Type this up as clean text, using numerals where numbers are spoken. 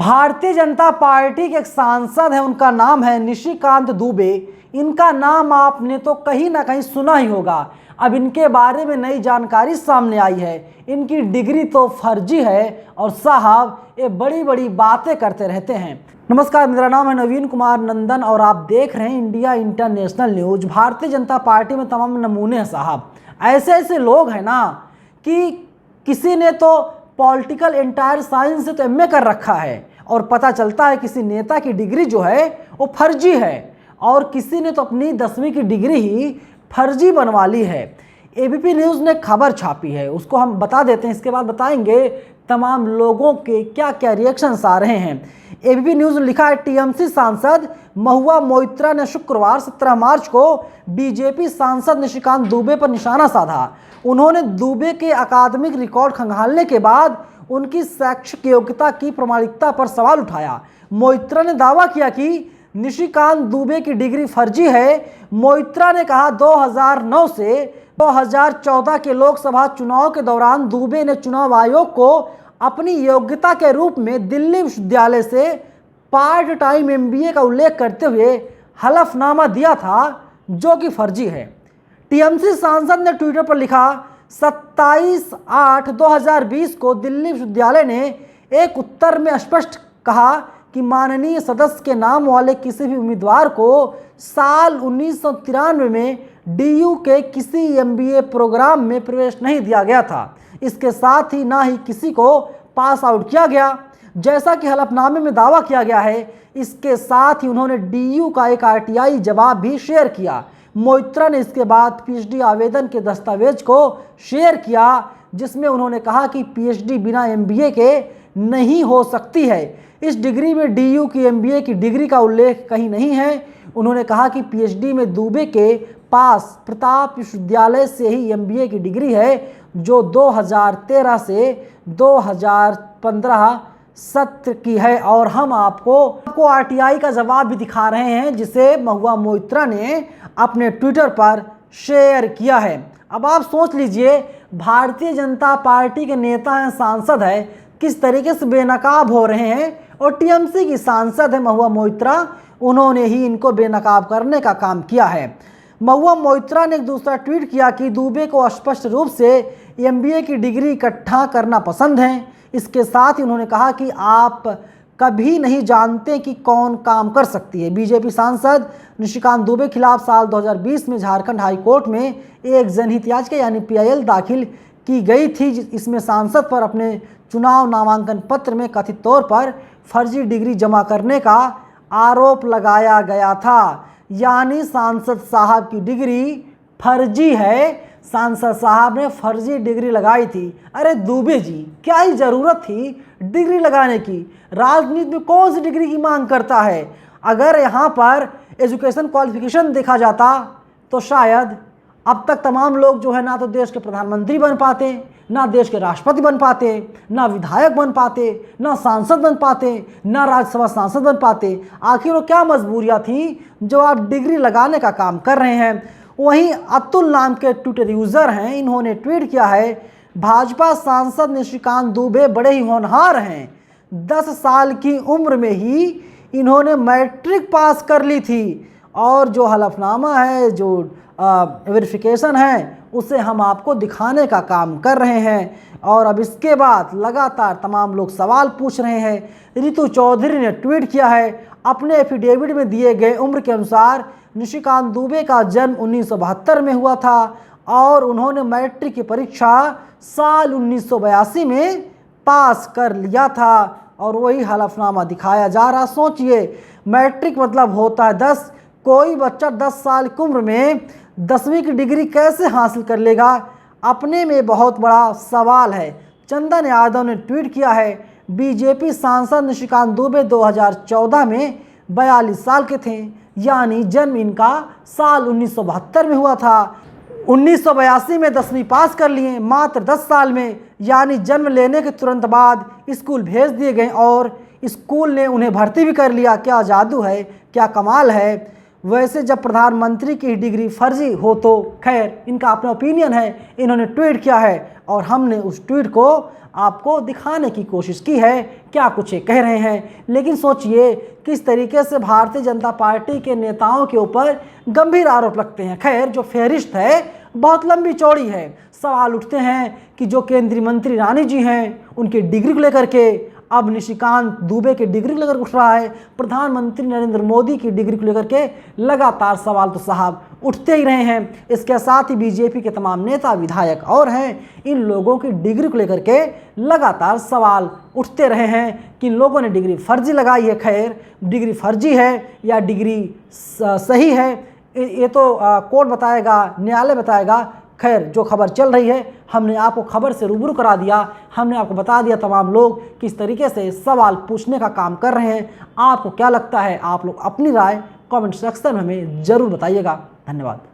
Bharatiya Janata party के एक सांसद है, उनका नाम है निशिकांत दुबे। इनका नाम आपने तो कहीं ना कहीं सुना ही होगा। अब इनके बारे में नई जानकारी सामने आई है। इनकी डिग्री तो फर्जी है और साहब ये बड़ी बड़ी बातें करते रहते हैं। नमस्कार, मेरा नाम है नवीन कुमार नंदन और आप देख रहे हैं India international news. Bharatiya Janata party में तमाम नमूने हैं साहब। ऐसे ऐसे लोग हैं ना कि किसी ने तो पॉलिटिकल एंटायर साइंस से तो एमए कर रखा है और पता चलता है किसी नेता की डिग्री जो है वो फर्जी है, और किसी ने तो अपनी 10वीं की डिग्री ही फर्जी बनवा ली है। एबीपी न्यूज़ ने खबर छापी है, उसको हम बता देते हैं, इसके बाद बताएंगे तमाम लोगों के क्या क्या रिएक्शंस आ रहे हैं। एबीपी न्यूज़ ने लिखा है, टीएमसी सांसद महुआ मोइत्रा ने शुक्रवार 17 मार्च को बीजेपी सांसद निशिकांत दुबे पर निशाना साधा। उन्होंने दुबे के अकादमिक रिकॉर्ड खंगालने के बाद उनकी शैक्षिक योग्यता की प्रामाणिकता पर सवाल उठाया। मोइत्रा ने दावा किया कि निशिकांत दुबे की डिग्री फर्जी है। मोइत्रा ने कहा 2009 से 2014 के लोकसभा चुनाव के दौरान दुबे ने चुनाव आयोग को अपनी योग्यता के रूप में दिल्ली विश्वविद्यालय से पार्ट टाइम एमबीए का उल्लेख करते हुए हलफनामा दिया था, जो कि फर्जी है। टीएमसी सांसद ने ट्विटर पर लिखा, 27/8/2020 को दिल्ली विश्वविद्यालय ने एक उत्तर में स्पष्ट कहा कि माननीय सदस्य के नाम वाले किसी भी उम्मीदवार को साल 1993 में डीयू के किसी एमबीए प्रोग्राम में प्रवेश नहीं दिया गया था। इसके साथ ही ना ही किसी को पास आउट किया गया, जैसा कि हलफनामे में दावा किया गया है। इसके साथ ही उन्होंने डीयू का एक आरटीआई जवाब भी शेयर किया। मोइत्रा ने इसके बाद पीएचडी आवेदन के दस्तावेज को शेयर किया, जिसमें उन्होंने कहा कि पीएचडी बिना एमबीए के नहीं हो सकती है। इस डिग्री में डीयू की एमबीए की डिग्री का उल्लेख कहीं नहीं है। उन्होंने कहा कि पीएचडी में दुबे के पास प्रताप विश्वविद्यालय से ही एमबीए की डिग्री है, जो 2013 से 2015 सत्र की है। और हम आपको आरटीआई का जवाब भी दिखा रहे हैं, जिसे महुआ मोइत्रा ने अपने ट्विटर पर शेयर किया है। अब आप सोच लीजिए, भारतीय जनता पार्टी के नेता हैं, सांसद है, किस तरीके से बेनकाब हो रहे हैं। और टीएमसी की सांसद है महुआ मोइत्रा, उन्होंने ही इनको बेनकाब करने का काम किया है। महुआ मोइत्रा ने एक दूसरा ट्वीट किया कि दुबे को स्पष्ट रूप से एमबीए की डिग्री इकट्ठा करना पसंद है। इसके साथ ही उन्होंने कहा कि आप कभी नहीं जानते कि कौन काम कर सकती है। बीजेपी सांसद निशिकांत दुबे खिलाफ साल 2020 में झारखंड हाई कोर्ट में एक जनहित याचिका यानी पीआईएल दाखिल की गई थी। इसमें सांसद पर अपने चुनाव नामांकन पत्र में कथित तौर पर फर्जी डिग्री जमा करने का आरोप लगाया गया था। यानी सांसद साहब की डिग्री फर्जी है, सांसद साहब ने फर्जी डिग्री लगाई थी। अरे दुबे जी, क्या ही ज़रूरत थी डिग्री लगाने की? राजनीति में कौन सी डिग्री की मांग करता है? अगर यहाँ पर एजुकेशन क्वालिफिकेशन देखा जाता तो शायद अब तक तमाम लोग जो है ना तो देश के प्रधानमंत्री बन पाते, ना देश के राष्ट्रपति बन पाते, ना विधायक बन पाते, ना सांसद बन पाते, ना राज्यसभा सांसद बन पाते। आखिर वो क्या मजबूरियाँ थी जो आप डिग्री लगाने का काम कर रहे हैं? वहीं अतुल नाम के ट्विटर यूज़र हैं, इन्होंने ट्वीट किया है, भाजपा सांसद निशिकांत दुबे बड़े ही होनहार हैं। 10 साल की उम्र में ही इन्होंने मैट्रिक पास कर ली थी, और जो हलफनामा है, जो वेरिफिकेशन है, उसे हम आपको दिखाने का काम कर रहे हैं। और अब इसके बाद लगातार तमाम लोग सवाल पूछ रहे हैं। रितु चौधरी ने ट्वीट किया है, अपने एफिडेविट में दिए गए उम्र के अनुसार निशिकांत दुबे का जन्म 1972 में हुआ था और उन्होंने मैट्रिक की परीक्षा साल 1982 में पास कर लिया था, और वही हलफनामा दिखाया जा रहा। सोचिए, मैट्रिक मतलब होता है 10। कोई बच्चा 10 साल की उम्र में 10वीं की डिग्री कैसे हासिल कर लेगा? अपने में बहुत बड़ा सवाल है। चंदन यादव ने ट्वीट किया है, बीजेपी सांसद निशिकांत दुबे 2014 में 42 साल के थे, यानी जन्म इनका साल 1972 में हुआ था। 1982 में 10वीं पास कर लिए, मात्र 10 साल में, यानी जन्म लेने के तुरंत बाद स्कूल भेज दिए गए और स्कूल ने उन्हें भर्ती भी कर लिया। क्या जादू है, क्या कमाल है। वैसे जब प्रधानमंत्री की डिग्री फर्जी हो तो खैर, इनका अपना ओपिनियन है, इन्होंने ट्वीट किया है और हमने उस ट्वीट को आपको दिखाने की कोशिश की है क्या कुछ ये कह रहे हैं। लेकिन सोचिए किस तरीके से भारतीय जनता पार्टी के नेताओं के ऊपर गंभीर आरोप लगते हैं। खैर, जो फहरिस्त है बहुत लंबी चौड़ी है। सवाल उठते हैं कि जो केंद्रीय मंत्री रानी जी हैं उनकी डिग्री को लेकर के, अब निशिकांत दुबे की डिग्री को लेकर उठ रहा है, प्रधानमंत्री नरेंद्र मोदी की डिग्री को लेकर के लगातार सवाल तो साहब उठते ही रहे हैं। इसके साथ ही बीजेपी के तमाम नेता विधायक और हैं, इन लोगों की डिग्री को लेकर के लगातार सवाल उठते रहे हैं कि इन लोगों ने डिग्री फर्जी लगाई है। खैर, डिग्री फर्जी है या डिग्री सही है ये तो कोर्ट बताएगा, न्यायालय बताएगा। खैर, जो खबर चल रही है हमने आपको खबर से रूबरू करा दिया, हमने आपको बता दिया तमाम लोग किस तरीके से सवाल पूछने का काम कर रहे हैं। आपको क्या लगता है? आप लोग अपनी राय कमेंट सेक्शन में हमें ज़रूर बताइएगा। धन्यवाद।